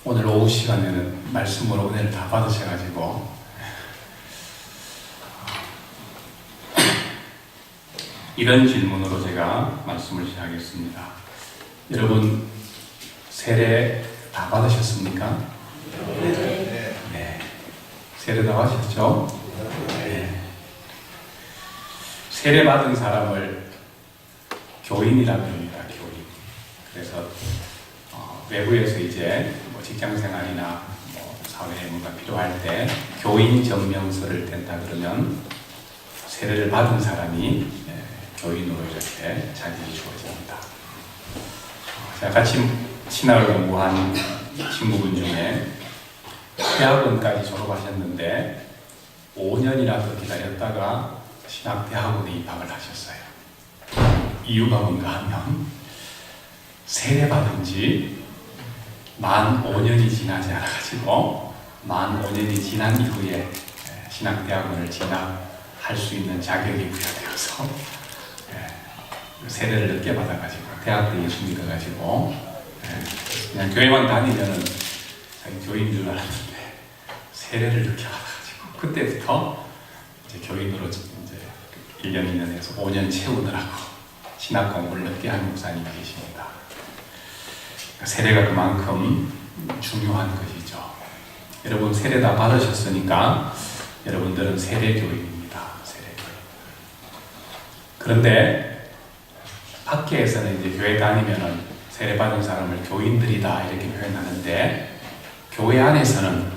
오늘 오후 시간에는 말씀으로 은혜를 다 받으셔가지고 이런 질문으로 제가 말씀을 시작하겠습니다. 여러분 세례 다 받으셨습니까? 네. 세례 다 받으셨죠? 네. 세례 받은 사람을 교인이라고 합니다. 교인. 그래서 외부에서 이제 뭐 직장생활이나 뭐 사회에 뭔가 필요할 때 교인 증명서를 댄다 그러면 세례를 받은 사람이 교인으로 이렇게 자격이 주어집니다. 제가 같이 신학을 공부한 친구분 중에 대학원까지 졸업하셨는데 5년이나 더 기다렸다가 신학대학원에 입학을 하셨어요. 이유가 뭔가 하면 세례 받은 지 만 5년이 지나지 않아가지고 만 5년이 지난 이후에 신학대학원을 진학할 수 있는 자격이 부여되어서 세례를 늦게 받아가지고 대학 때 예수 믿어가지고 그냥 교회만 다니면은 자기 교인 줄 알았는데 세례를 늦게 받아가지고 그때부터 이제 교인으로 이제 1년 2년 해서 5년 채우느라고 신학 공부를 늦게 한 목사님이 계십니다. 세례가 그만큼 중요한 것이죠. 여러분 세례 다 받으셨으니까 여러분들은 세례교인입니다. 세례교인. 그런데 밖에서는 이제 교회 다니면은 세례 받은 사람을 교인들이다 이렇게 표현하는데 교회 안에서는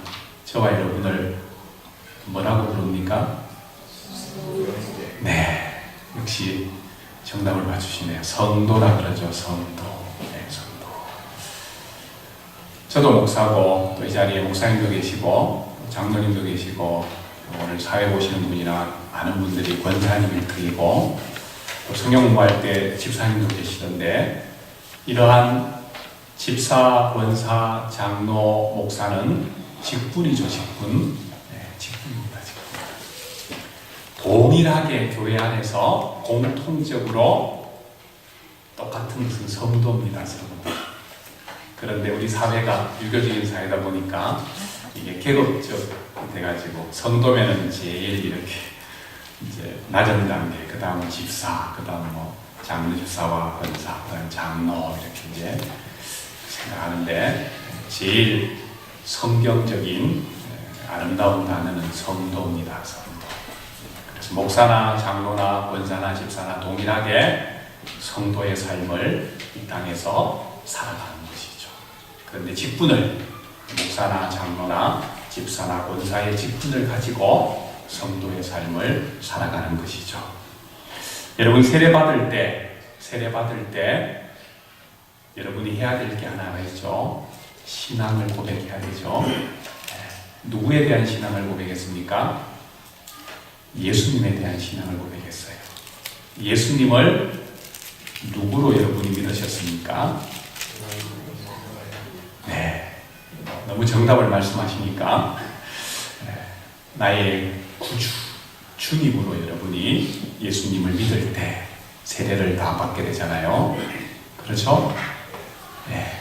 저와 여러분을 뭐라고 부릅니까? 네, 역시 정답을 맞추시네요. 성도라 그러죠. 성도. 네, 성도. 저도 목사고 또 이 자리에 목사님도 계시고 장로님도 계시고 오늘 사회 보시는 분이나 아는 분들이 권사님을 드리고 또 성경 공부할 때 집사님도 계시던데 이러한 집사, 권사, 장로, 목사는 직분이죠. 직분. 네, 직분입니다. 직분. 동일하게 교회 안에서 공통적으로 똑같은 무슨 성도입니다. 성도. 그런데 우리 사회가 유교적인 사회다 보니까 이게 계급적 돼가지고 성도면은 제일 이렇게 이제 낮은 단계, 그 다음 집사, 그 다음 뭐 장로 집사와 권사, 그 다음 장로 이렇게 이제 생각하는데 제일 성경적인 아름다운 단어는 성도입니다. 성도. 그래서 목사나 장로나 권사나 집사나 동일하게 성도의 삶을 이 땅에서 살아가는 것이죠. 그런데 직분을 목사나 장로나 집사나 권사의 직분을 가지고 성도의 삶을 살아가는 것이죠. 여러분 세례 받을 때 여러분이 해야 될 게 하나가 있죠. 신앙을 고백해야 되죠. 누구에 대한 신앙을 고백했습니까? 예수님에 대한 신앙을 고백했어요. 예수님을 누구로 여러분이 믿으셨습니까? 네, 너무 정답을 말씀하시니까 나의 구주, 주님으로 여러분이 예수님을 믿을 때 세례를 다 받게 되잖아요. 그렇죠? 네.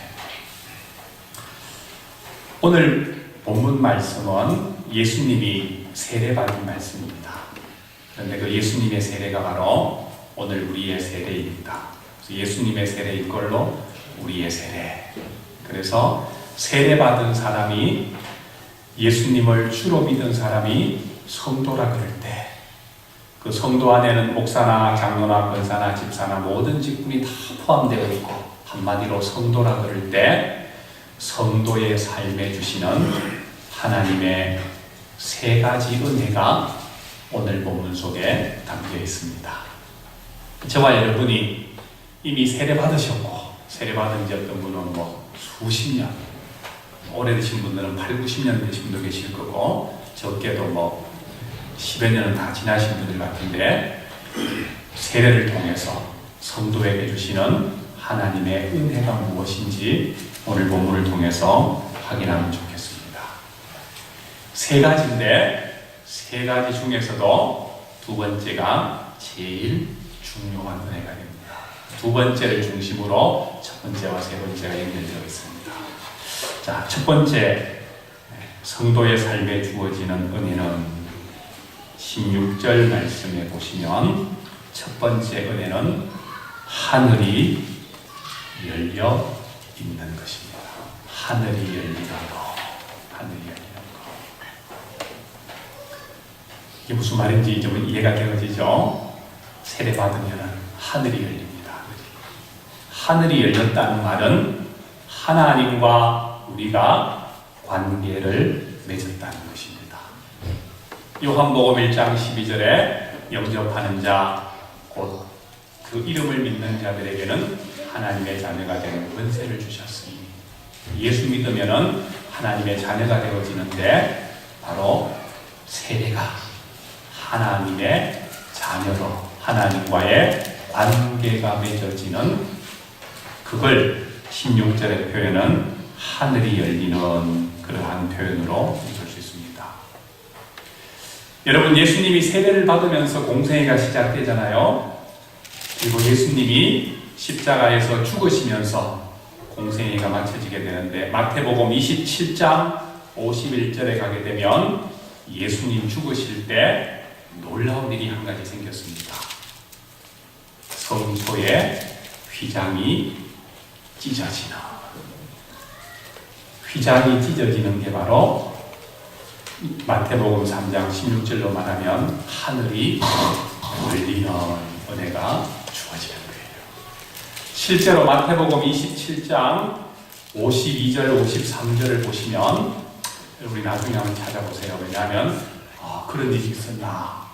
오늘 본문 말씀은 예수님이 세례받은 말씀입니다. 그런데 그 예수님의 세례가 바로 오늘 우리의 세례입니다. 그래서 예수님의 세례인 걸로 우리의 세례. 그래서 세례받은 사람이 예수님을 주로 믿은 사람이 성도라 그럴 때 그 성도 안에는 목사나 장로나 권사나 집사나 모든 직분이 다 포함되어 있고 한마디로 성도라 그럴 때 성도의 삶에 주시는 하나님의 세 가지 은혜가 오늘 본문 속에 담겨 있습니다. 저와 여러분이 이미 세례 받으셨고 세례 받은 지 어떤 분은 뭐 수십 년 오래되신 분들은 8, 90년 되신 분도 계실 거고 적게도 뭐 10여 년은 다 지나신 분들 같은데 세례를 통해서 성도에게 주시는 하나님의 은혜가 무엇인지 오늘 본문을 통해서 확인하면 좋겠습니다. 세 가지인데 세 가지 중에서도 두 번째가 제일 중요한 은혜가 됩니다. 두 번째를 중심으로 첫 번째와 세 번째가 연결되어 있습니다. 자, 첫 번째 성도의 삶에 주어지는 은혜는 16절 말씀에 보시면 첫 번째 은혜는 하늘이 열려 있는 것입니다. 하늘이 열리는 것. 하늘이 열리는 것. 이게 무슨 말인지 좀 이해가 되어지죠? 세례 받으면 하늘이 열립니다. 하늘이 열렸다는 말은 하나님과 우리가 관계를 맺었다는 것입니다. 요한복음 1장 12절에 영접하는 자, 곧 그 이름을 믿는 자들에게는 하나님의 자녀가 되는 권세를 주셨으니, 예수 믿으면 하나님의 자녀가 되어지는데 바로 세례가 하나님의 자녀로 하나님과의 관계가 맺어지는, 그걸 16절의 표현은 하늘이 열리는 그러한 표현으로 볼 수 있습니다. 여러분, 예수님이 세례를 받으면서 공생애가 시작되잖아요. 그리고 예수님이 십자가에서 죽으시면서 공생애가 마쳐지게 되는데, 마태복음 27장 51절에 가게 되면 예수님 죽으실 때 놀라운 일이 한 가지 생겼습니다. 성소의 휘장이 찢어지는, 휘장이 찢어지는 게 바로 마태복음 3장 16절로 말하면 하늘이 열리는 은혜가 주어지는 거예요. 실제로 마태복음 27장 52절, 53절을 보시면, 우리 나중에 한번 찾아보세요. 왜냐하면 그런 일이 있었나,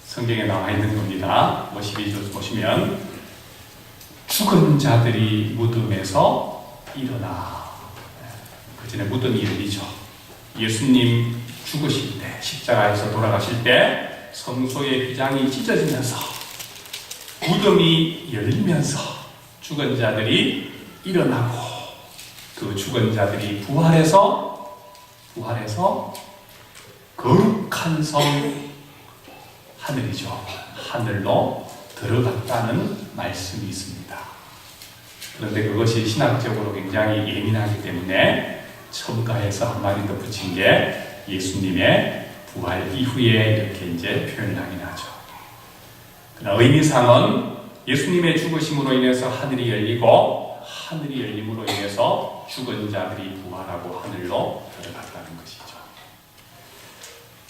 성경에 나와 있는 겁니다. 52절 보시면 죽은 자들이 무덤에서 일어나. 그 전에 무덤이 열리죠. 예수님 죽으실 때, 십자가에서 돌아가실 때 성소의 휘장이 찢어지면서 무덤이 열리면서 죽은 자들이 일어나고, 그 죽은 자들이 부활해서 거룩한 성, 하늘이죠. 하늘로 들어갔다는 말씀이 있습니다. 그런데 그것이 신학적으로 굉장히 예민하기 때문에 첨가해서 한 마디 더 붙인 게 예수님의 부활 이후에 이렇게 이제 표현을 하긴 하죠. 그러나 의미상은 예수님의 죽으심으로 인해서 하늘이 열리고, 하늘이 열림으로 인해서 죽은 자들이 부활하고 하늘로 들어갔다는 것이죠.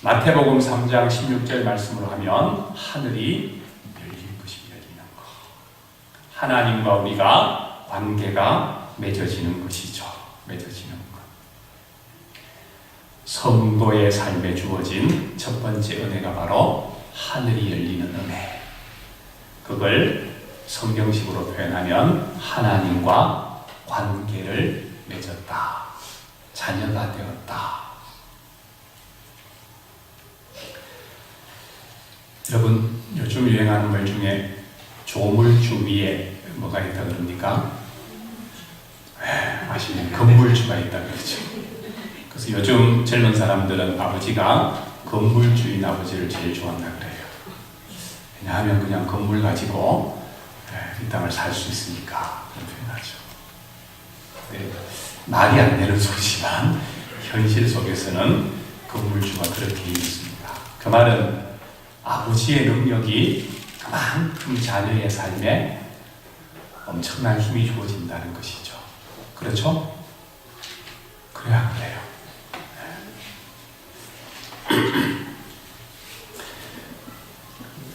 마태복음 3장 16절 말씀으로 하면 하늘이 열린 것이 열리는 것. 하나님과 우리가 관계가 맺어지는 것이죠. 맺어지는 것. 성도의 삶에 주어진 첫 번째 은혜가 바로 하늘이 열리는 은혜. 그걸 성경식으로 표현하면 하나님과 관계를 맺었다. 자녀가 되었다. 여러분, 요즘 유행하는 말 중에 조물주 위에 뭐가 있다 그럽니까? 맛있는 건물주가 있다 그러죠. 그래서 요즘 젊은 사람들은 아버지가 건물주인 아버지를 제일 좋아한다 그래요. 왜냐하면 그냥 건물 가지고 이 땅을 살 수 있으니까 그런 표현하죠. 네, 말이 안 되는 소리지만 현실 속에서는 건물주가 그렇게 있습니다. 그 말은 아버지의 능력이 그만큼 자녀의 삶에 엄청난 힘이 주어진다는 것이죠. 그렇죠? 그래야 그래요.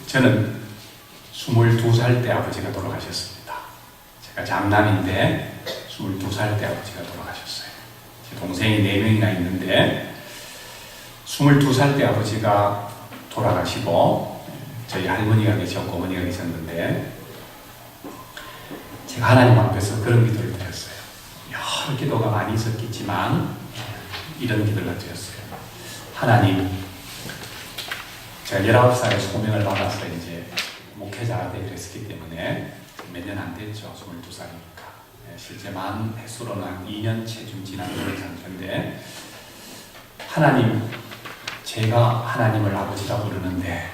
저는 22살 때 아버지가 돌아가셨습니다. 제가 장남인데 22살 때 아버지가 돌아가셨어요. 제 동생이 4명이나 있는데 22살 때 아버지가 돌아가시고 저희 할머니가 계셨고 어머니가 계셨는데, 제가 하나님 앞에서 그런 기도를 드렸어요. 여러 기도가 많이 있었겠지만 이런 기도를 드렸어요. 하나님, 제가 19살에 소명을 받아서 이제 목회자가 되기로 했기 때문에 몇 년 안 됐죠. 22살이니까. 실제 만 횟수로는 한 2년 채좀 지난 그런 상태인데, 하나님, 제가 하나님을 아버지라 부르는데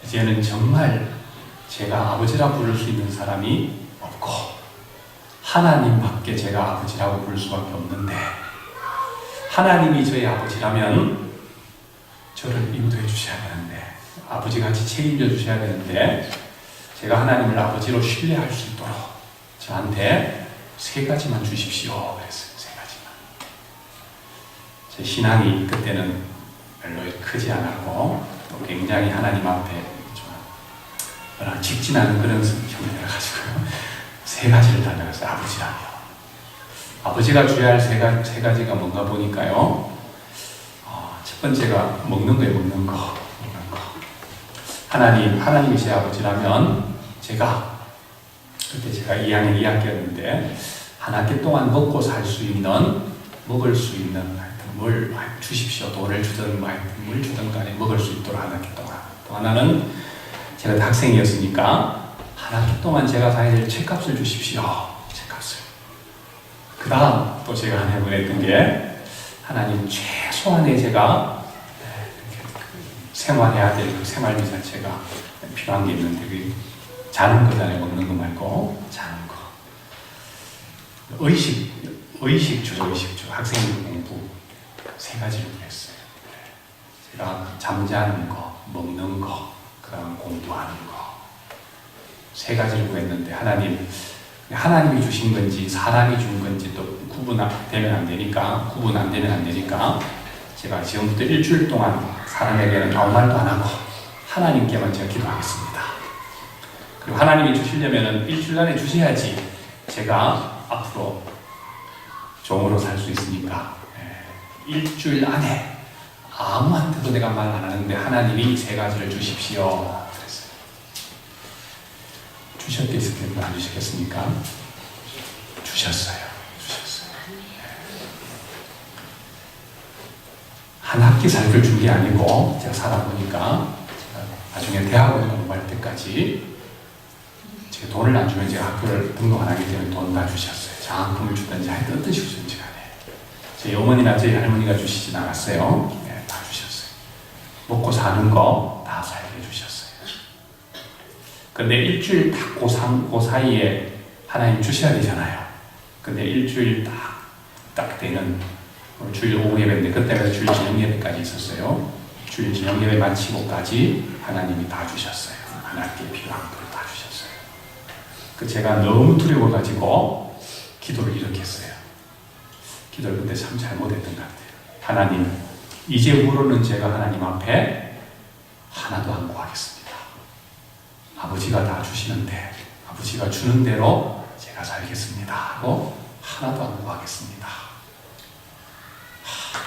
이제는 정말 제가 아버지라 부를 수 있는 사람이 없고 하나님밖에 제가 아버지라고 부를 수밖에 없는데, 하나님이 저의 아버지라면 저를 인도해 주셔야 되는데, 아버지같이 책임져 주셔야 되는데, 제가 하나님을 아버지로 신뢰할 수 있도록 저한테 3가지만 주십시오. 그랬어요. 3가지만. 제 신앙이 그때는 별로 크지 않았고, 또 굉장히 하나님 앞에 좀 직진하는 그런 형태라가지고요. 3가지를 달려갔어요. 아버지라며. 아버지가 줘야 할 3가지가 뭔가 보니까요. 첫 번째가 먹는 거예요. 먹는 거. 하나님이 제 아버지라면 그때 제가 2학년 2학기였는데 한 학기 동안 먹고 살 수 있는, 먹을 수 있는 뭘 주십시오. 돈을 주든 뭘 주든 간에 먹을 수 있도록 한 학기 동안. 또 하나는 제가 학생이었으니까 한 학기 동안 제가 사야 될 책값을 주십시오. 책값을. 그 다음 또 제가 한 해보냈 게, 하나님 최소한의 제가 생활해야 될 그 생활비 자체가 필요한 게 있는데, 그 자는 거잖아요. 먹는 거 말고 자는 거. 의식주. 학생 공부 3가지를 했어요. 제가 잠자는 거, 먹는 거, 그 다음 공부하는 거 3가지를 구했는데, 하나님이 주신 건지 사람이 준 건지 또 구분 안 되면 안 되니까 제가 지금부터 일주일 동안 사람에게는 아무 말도 안 하고 하나님께만 제가 기도하겠습니다. 그리고 하나님이 주시려면 일주일 안에 주셔야지 제가 앞으로 종으로 살 수 있으니까, 일주일 안에 아무한테도 내가 말 안 하는데 하나님이 3가지를 주십시오. 그랬어요. 주셨겠습니까? 안 주셨겠습니까? 주셨어요. 한 학기 살기를 준 게 아니고, 제가 살아보니까 제가 나중에 대학을 공부할 때까지 제가 돈을 안 주면 제가 학교를 등록 안 하기 때문에 돈 다 주셨어요. 장학금을 주든지 하여튼 어떤 식으로 주든지 간에. 저희 어머니나 저희 할머니가 주시진 않았어요. 다 주셨어요. 먹고 사는 거 다 살게 해주셨어요. 근데 일주일 딱 사이에 하나님 주셔야 되잖아요. 근데 일주일 딱 되는, 주일 오후 예배인데 그때가 주일 저녁 예배까지 있었어요. 주일 저녁 예배 마치고까지 하나님이 다 주셨어요. 한 학기에 필요한 걸 다 주셨어요. 제가 너무 두려워가지고 기도를 이렇게 했어요. 기도를 그때 참 잘못했던 것 같아요. 하나님, 이제 후로는 제가 하나님 앞에 하나도 안 구하겠습니다. 아버지가 다 주시는데, 아버지가 주는 대로 제가 살겠습니다 하고 하나도 안 구하겠습니다.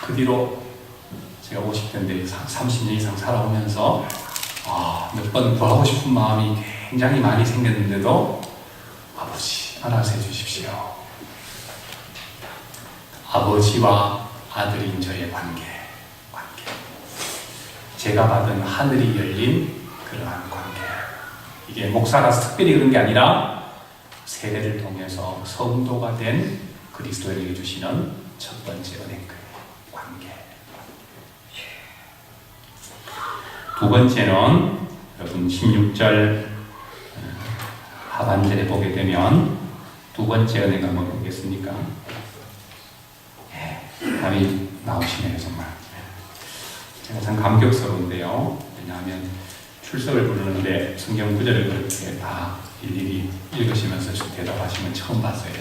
그 뒤로 제가 50대인데 30년 이상 살아오면서 몇 번 구하고 싶은 마음이 굉장히 많이 생겼는데도, 아버지 알아서 해주십시오. 아버지와 아들인 저의 관계. 제가 받은 하늘이 열린 그러한 관계. 이게 목사라서 특별히 그런 게 아니라 세례를 통해서 성도가 된 그리스도인에게 주시는 첫 번째 은혜입니다. 관계. 두 번째는 여러분 16절 하반절에 보게 되면 두 번째 은혜가 뭐겠습니까? 답이 나오시네요. 정말 제가 참 감격스러운데요. 왜냐하면 출석을 부르는데 성경 구절을 그렇게 다 일일이 읽으시면서 대답하시면 처음 봤어요.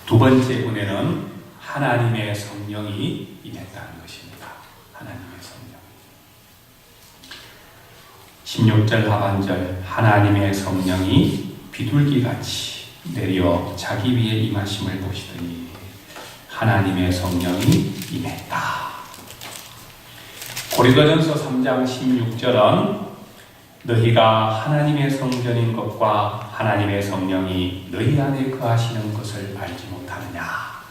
두 번째 은혜는 하나님의 성령이 임했다는 것입니다. 하나님의 성령. 16절 하반절, 하나님의 성령이 비둘기같이 내려 자기 위에 임하심을 보시더니 하나님의 성령이 임했다. 고린도전서 3장 16절은 너희가 하나님의 성전인 것과 하나님의 성령이 너희 안에 거하시는 것을 알지 못하느냐.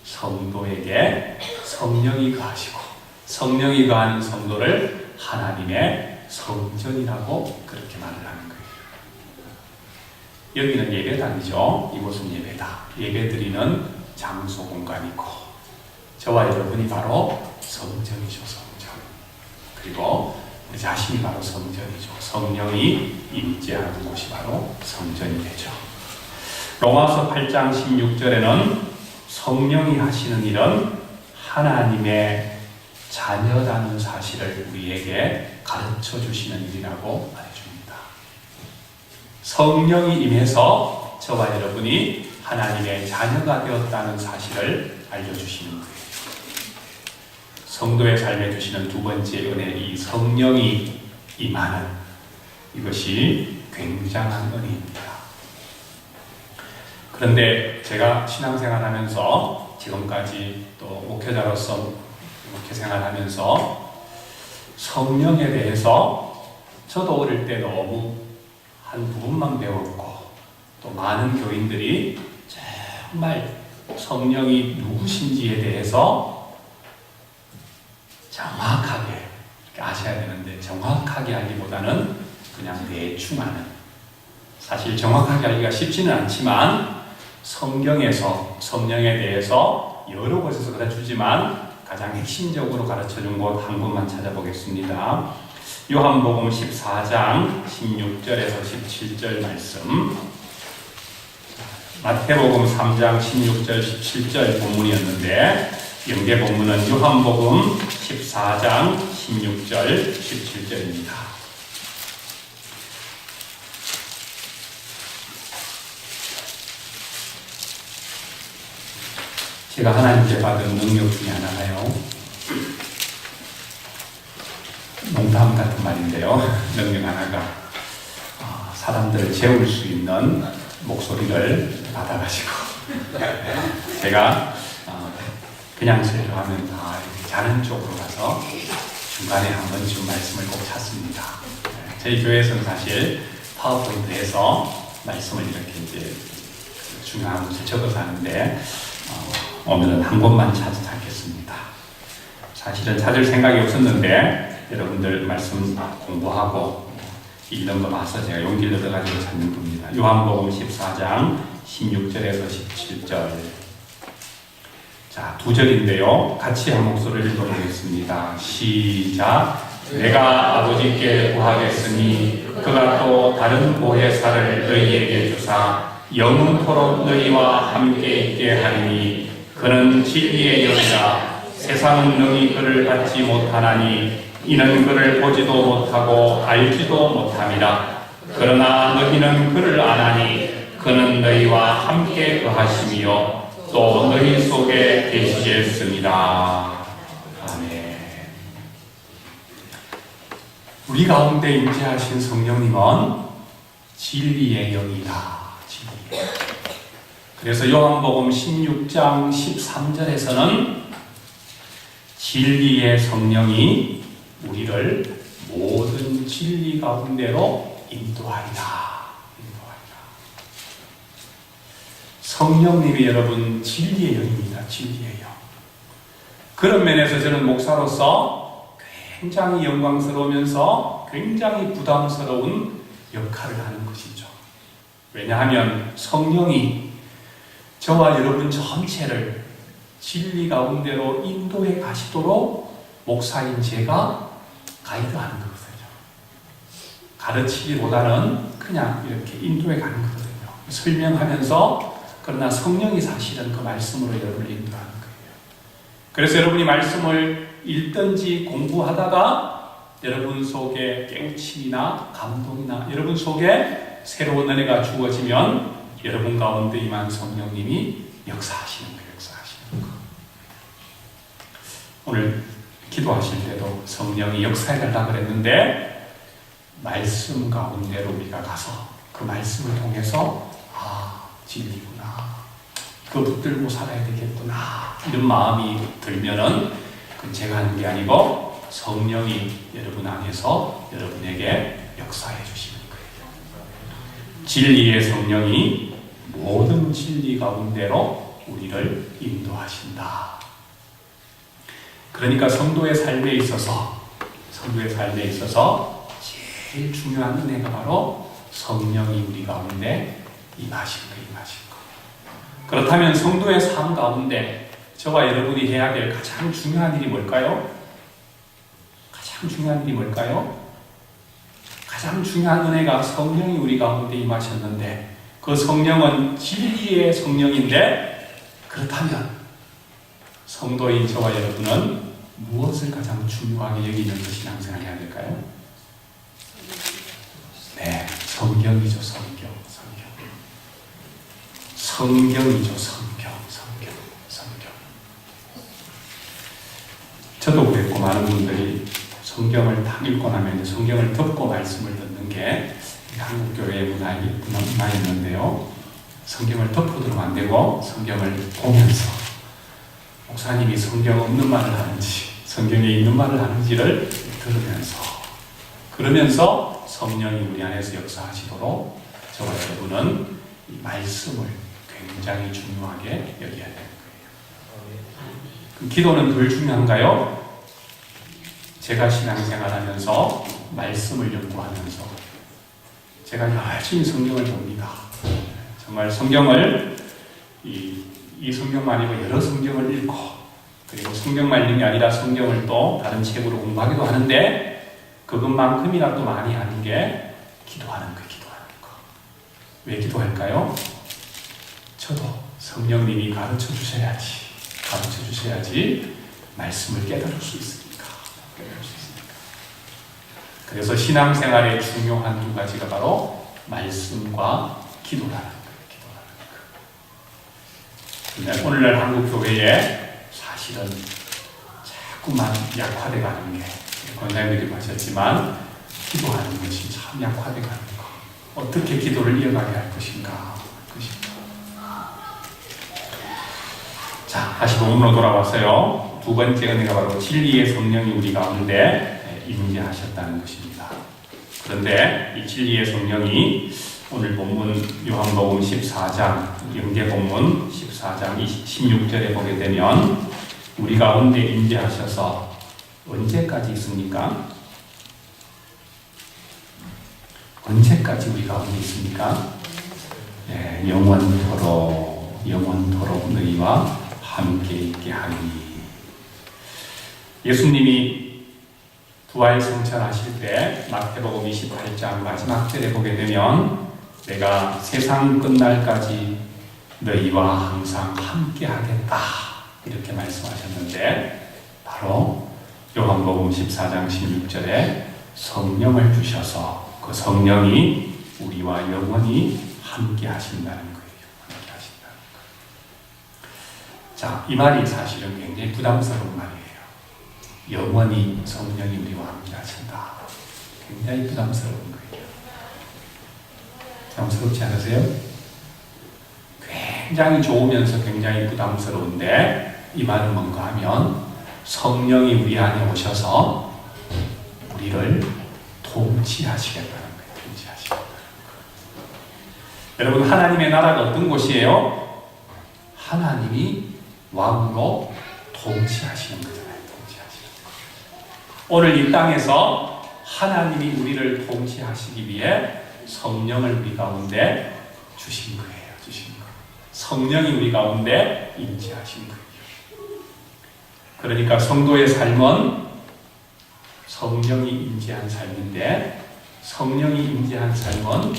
성도에게 성령이 거하시고 성령이 거하는 성도를 하나님의 성전이라고 그렇게 말을 하는 거예요. 여기는 예배당이죠. 이곳은 예배당. 예배드리는 장소 공간이고, 저와 여러분이 바로 성전이죠. 성전. 그리고 우리 자신이 바로 성전이죠. 성령이 임재하는 곳이 바로 성전이 되죠. 로마서 8장 16절에는 성령이 하시는 일은 하나님의 자녀라는 사실을 우리에게 가르쳐 주시는 일이라고 말해줍니다. 성령이 임해서 저와 여러분이 하나님의 자녀가 되었다는 사실을 알려주시는 거예요. 성도의 삶에 주시는 두 번째 은혜, 이 성령이 임하는 이것이 굉장한 은혜입니다. 그런데 제가 신앙생활하면서 지금까지 또 목회자로서 목회 생활하면서 성령에 대해서 저도 어릴 때 너무 한 부분만 배웠고 또 많은 교인들이 정말 성령이 누구신지에 대해서 정확하게 아셔야 되는데 정확하게 알기보다는 그냥 대충 아는, 사실 정확하게 알기가 쉽지는 않지만 성경에서 성령에 대해서 여러 곳에서 가르쳐주지만 가장 핵심적으로 가르쳐준 곳 한 곳만 찾아보겠습니다. 요한복음 14장 16절에서 17절 말씀, 마태복음 3장 16절 17절 본문이었는데 영계 본문은 요한복음 14장 16절 17절입니다. 제가 하나님께 받은 능력 중에 하나가요, 농담 같은 말인데요, 능력 하나가 사람들을 재울 수 있는 목소리를 받아가지고 제가 그냥 설교하면 다 이렇게 자는 쪽으로 가서 중간에 한 번쯤 말씀을 꼭 찾습니다. 저희 교회에서는 사실 파워포인트에서 말씀을 이렇게 이제 중요한 것을 적어서 하는데 오늘은 한 곳만 찾겠습니다. 사실은 찾을 생각이 없었는데 여러분들 말씀 공부하고 읽는 거 봐서 제가 용기를 얻어가지고 찾는 겁니다. 요한복음 14장 16절에서 17절. 자, 두 절인데요. 같이 한 목소리를 읽어보겠습니다. 시작. 내가 아버지께 구하겠으니 그가 또 다른 보혜사를 너희에게 주사 영원토록 너희와 함께 있게 하리니 그는 진리의 영이라. 세상은 능히 그를 받지 못하나니 이는 그를 보지도 못하고 알지도 못함이라. 그러나 너희는 그를 아나니 그는 너희와 함께 거하심이요 또 너희 속에 계시겠습니다. 아멘. 우리 가운데 임재하신 성령님은 진리의 영이다. 진리의. 그래서 요한복음 16장 13절에서는 진리의 성령이 우리를 모든 진리 가운데로 인도하리라. 성령님이 여러분 진리의 영입니다. 진리의 영. 그런 면에서 저는 목사로서 굉장히 영광스러우면서 굉장히 부담스러운 역할을 하는 것이죠. 왜냐하면 성령이 저와 여러분 전체를 진리 가운데로 인도해 가시도록 목사인 제가 가이드하는 거거든요. 가르치기보다는 그냥 이렇게 인도해 가는 거거든요. 설명하면서, 그러나 성령이 사실은 그 말씀으로 여러분을 인도하는 거예요. 그래서 여러분이 말씀을 읽든지 공부하다가 여러분 속에 깨우침이나 감동이나 여러분 속에 새로운 은혜가 주어지면 여러분 가운데 임한 성령님이 역사하시는 거예요. 오늘 기도하실 때도 성령이 역사해달라고 그랬는데 말씀 가운데로 우리가 가서 그 말씀을 통해서 진리구나, 그거 붙들고 살아야 되겠구나, 이런 마음이 들면은 그건 제가 하는 게 아니고 성령이 여러분 안에서 여러분에게 역사해 주시는 거예요. 진리의 성령이 모든 진리 가운데로 우리를 인도하신다. 그러니까 성도의 삶에 있어서 제일 중요한 은혜가 바로 성령이 우리 가운데 임하신 거. 그렇다면 성도의 삶 가운데 저와 여러분이 해야 될 가장 중요한 일이 뭘까요? 가장 중요한 일이 뭘까요? 가장 중요한 은혜가 성령이 우리 가운데 임하셨는데 그 성령은 진리의 성령인데 그렇다면 성도인 저와 여러분은 무엇을 가장 중요하게 여기는 것이 신앙생활을 해야 될까요? 네, 성경이죠. 성경이죠. 성경. 저도 그랬고 많은 분들이 성경을 딱 읽고 나면 성경을 덮고 말씀을 듣는 게 한국 교회의 문화였는데요. 성경을 덮고 들으면 안 되고 성경을 보면서 목사님이 성경 없는 말을 하는지 성경에 있는 말을 하는지를 들으면서 그러면서 성령이 우리 안에서 역사하시도록 저와 여러분은 이 말씀을 굉장히 중요하게 여겨야 되는 거예요. 기도는 덜 중요한가요? 제가 신앙생활하면서 말씀을 연구하면서 제가 열심히 성경을 봅니다. 정말 성경을 이 성경만 아니고 여러 성경을 읽고 그리고 성경만 읽는 게 아니라 성경을 또 다른 책으로 공부하기도 하는데 그것만큼이나 또 많이 하는 게 기도하는 거. 왜 기도할까요? 저도 성령님이 가르쳐 주셔야지 말씀을 깨달을 수 있으니까. 그래서 신앙생활의 중요한 두 가지가 바로 말씀과 기도라는 거예요. 오늘날 한국 교회에 사실은 자꾸만 약화돼 가는 게 권사님들이 하셨지만 기도하는 것이 참 약화돼 가는 거. 어떻게 기도를 이어가게 할 것인가. 자, 다시 본문으로 돌아와서요. 두 번째 은혜가 바로 진리의 성령이 우리 가운데 임재하셨다는 것입니다. 그런데 이 진리의 성령이 오늘 본문 요한복음 14장 영계본문 14장 16절에 보게 되면 우리 가운데 임재하셔서 언제까지 있습니까? 언제까지 우리 가운데 있습니까? 네, 영원토록 너희와 함께 있게 하리니. 예수님이 부활 성천하실 때 마태복음 28장 마지막 절에 보게 되면 내가 세상 끝날까지 너희와 항상 함께 하겠다 이렇게 말씀하셨는데 바로 요한복음 14장 16절에 성령을 주셔서 그 성령이 우리와 영원히 함께 하신다는 거예요. 자, 이 말이 사실은 굉장히 부담스러운 말이에요. 영원히 성령이 우리와 함께 하신다. 굉장히 부담스러운 거예요. 부담스럽지 않으세요? 굉장히 좋으면서 굉장히 부담스러운데 이 말은 뭔가 하면 성령이 우리 안에 오셔서 우리를 통치하시겠다는 거예요. 통치하시겠다는 거예요. 여러분, 하나님의 나라가 어떤 곳이에요? 하나님이 왕으로 통치하시는 거잖아요. 통치하시는 거예요. 오늘 이 땅에서 하나님이 우리를 통치하시기 위해 성령을 우리 가운데 주신 거예요. 성령이 우리 가운데 임재하신 거예요. 그러니까 성도의 삶은 성령이 임재한 삶인데 성령이 임재한 삶은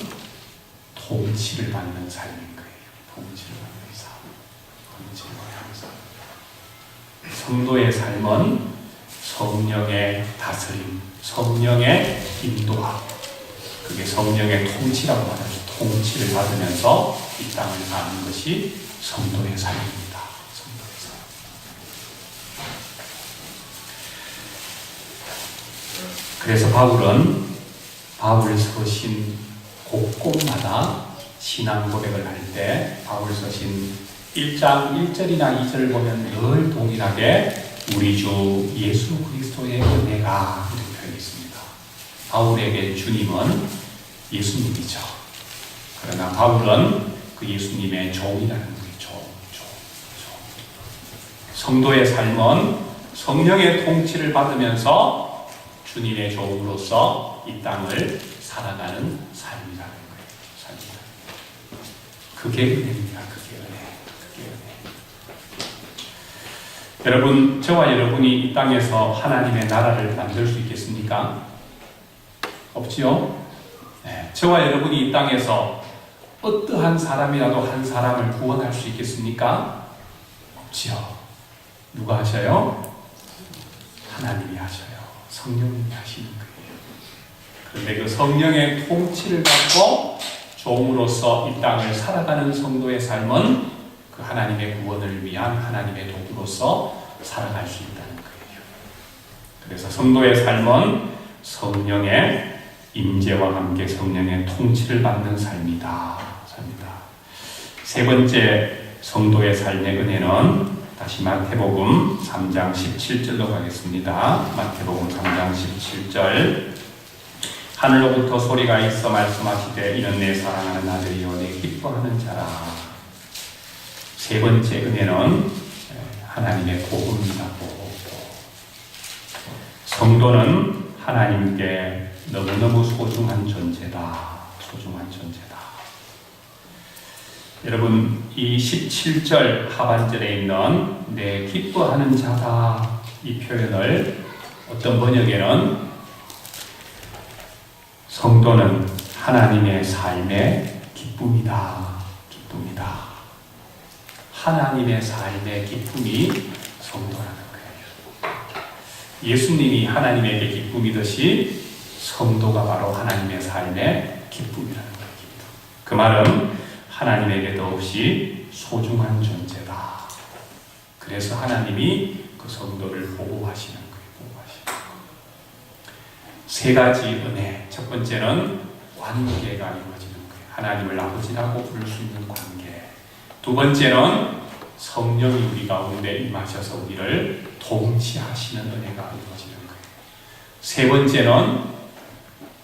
통치를 받는 삶인 거예요. 통치를 받는 삶. 통치를 받는 삶. 성도의 삶은 성령의 다스림, 성령의 인도함, 그게 성령의 통치라고 하죠. 통치를 받으면서 이 땅을 사는 것이 성도의 삶입니다. 성도의 삶. 그래서 바울 서신 곳곳마다 신앙 고백을 할 때 바울 서신 1장 1절이나 2절을 보면 늘 동일하게 우리 주 예수 그리스도의 은혜가 이렇게 되어 있습니다. 바울에게 주님은 예수님이죠. 그러나 바울은 그 예수님의 종이라는 거예요. 종. 성도의 삶은 성령의 통치를 받으면서 주님의 종으로서 이 땅을 살아가는 삶이라는 거예요. 그게 은혜입니다. 그게 은혜. 여러분, 저와 여러분이 이 땅에서 하나님의 나라를 만들 수 있겠습니까? 없지요? 저와 여러분이 이 땅에서 어떠한 사람이라도 한 사람을 구원할 수 있겠습니까? 없지요. 누가 하셔요? 하나님이 하셔요. 성령님이 하시는 거예요. 그런데 그 성령의 통치를 받고 종으로서 이 땅을 살아가는 성도의 삶은 그 하나님의 구원을 위한 하나님의 도구로서 살아갈 수 있다는 거예요. 그래서 성도의 삶은 성령의 임재와 함께 성령의 통치를 받는 삶이다. 세 번째 성도의 삶의 은혜는 다시 마태복음 3장 17절로 가겠습니다. 마태복음 3장 17절 하늘로부터 소리가 있어 말씀하시되 이는 내 사랑하는 아들이요 내 기뻐하는 자라. 세 번째 은혜는 하나님의 복음입니다. 성도는 하나님께 너무너무 소중한 존재다. 여러분, 이 17절 하반절에 있는 내 기뻐하는 자다 이 표현을 어떤 번역에는 성도는 하나님의 삶의 기쁨이다. 하나님의 삶의 기쁨이 성도라는 거예요. 예수님이 하나님에게 기쁨이듯이 성도가 바로 하나님의 삶의 기쁨이라는 거예요. 그 말은 하나님에게 더없이 소중한 존재다. 그래서 하나님이 그 성도를 보호하시는 거예요. 세 가지 은혜. 첫 번째는 관계가 이루어지는 거예요. 하나님을 아버지라고 부를 수 있는 관계. 두 번째는 성령이 우리 가운데 임하셔서 우리를 통치하시는 은혜가 이루어지는 거예요. 세 번째는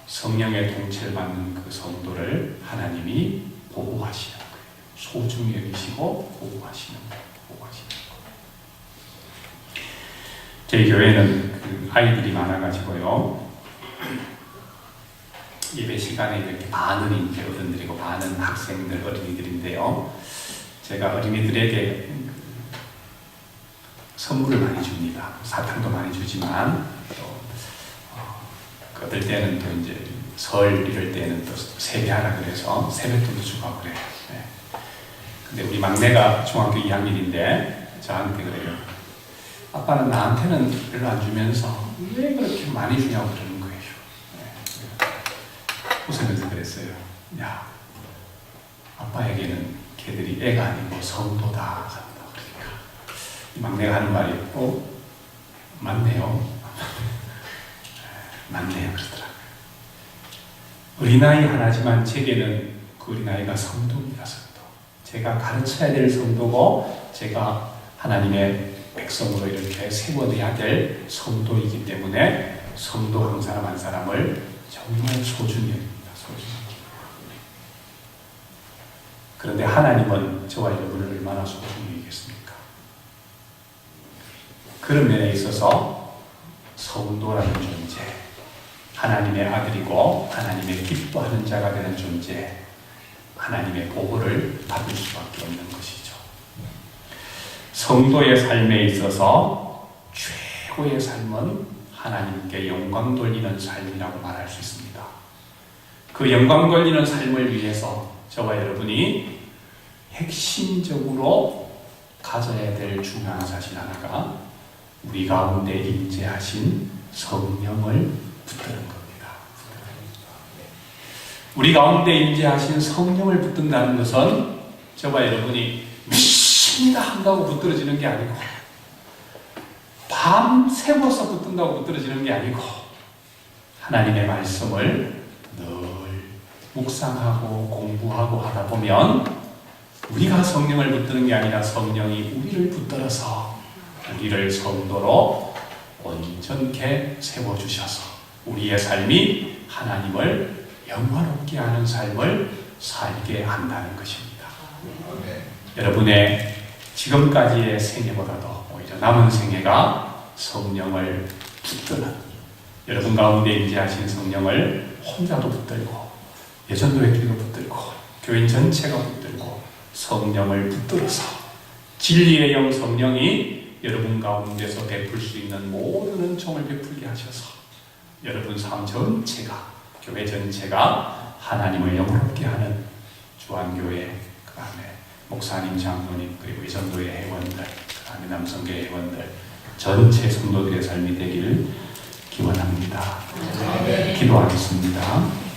성령의 통치를 받는 그 성도를 하나님이 보호하시는 거예요. 소중히 여기시고 보호하시는 거예요. 저희 교회는 그 아이들이 많아가지고요. 예배 시간에 이렇게 반은 이제 어른들이고 반은 학생들, 어린이들인데요. 제가 어린이들에게 선물을 많이 줍니다. 사탕도 많이 주지만 또 어떨 때는 또 이제 설 이럴 때는 또 세배하라 그래서 세뱃돈도 주고 그래요. 근데 우리 막내가 중학교 2학년인데 저한테 그래요. 아빠는 나한테는 별로 안 주면서 왜 그렇게 많이 주냐고 그러는 거예요. 웃으면서 그랬어요. 야, 아빠에게는 걔들이 애가 아니고 성도다. 그러니까 이 막내가 하는 말이 맞네요. 맞네요. 그러더라고요. 어린아이 하나지만 제게는 그 어린아이가 성도입니다. 성도. 제가 가르쳐야 될 성도고 제가 하나님의 백성으로 이렇게 세워내야 될 성도이기 때문에 성도 한 사람 한 사람을 정말 소중히 여깁니다. 그런데 하나님은 저와 여러분을 얼마나 소중히 여기겠습니까? 그런 면에 있어서 성도라는 존재, 하나님의 아들이고 하나님의 기뻐하는 자가 되는 존재, 하나님의 보호를 받을 수밖에 없는 것이죠. 성도의 삶에 있어서 최고의 삶은 하나님께 영광 돌리는 삶이라고 말할 수 있습니다. 그 영광 돌리는 삶을 위해서 저와 여러분이 핵심적으로 가져야 될 중요한 사실 하나가 우리 가운데 임재하신 성령을 붙드는 겁니다. 우리 가운데 임재하신 성령을 붙든다는 것은 저와 여러분이 믿습니다 한다고 붙들어지는 게 아니고 밤새워서 붙든다고 붙들어지는 게 아니고 하나님의 말씀을 늘 묵상하고 공부하고 하다 보면 우리가 성령을 붙드는 게 아니라 성령이 우리를 붙들어서 우리를 성도로 온전케 세워주셔서 우리의 삶이 하나님을 영화롭게 하는 삶을 살게 한다는 것입니다. 여러분의 지금까지의 생애보다도 오히려 남은 생애가 성령을 붙드는, 여러분 가운데 임재하신 성령을 혼자도 붙들고 예전도회교도 붙들고 교인 전체가 붙들고 성령을 붙들어서 진리의 영 성령이 여러분 가운데서 베풀 수 있는 모든 은총을 베풀게 하셔서 여러분 삶 전체가, 교회 전체가 하나님을 영화롭게 하는 주안교회, 그 다음에 목사님, 장로님, 그리고 이 정도의 회원들, 그 다음에 남성교회 회원들 전체 성도들의 삶이 되기를 기원합니다. 기도하겠습니다.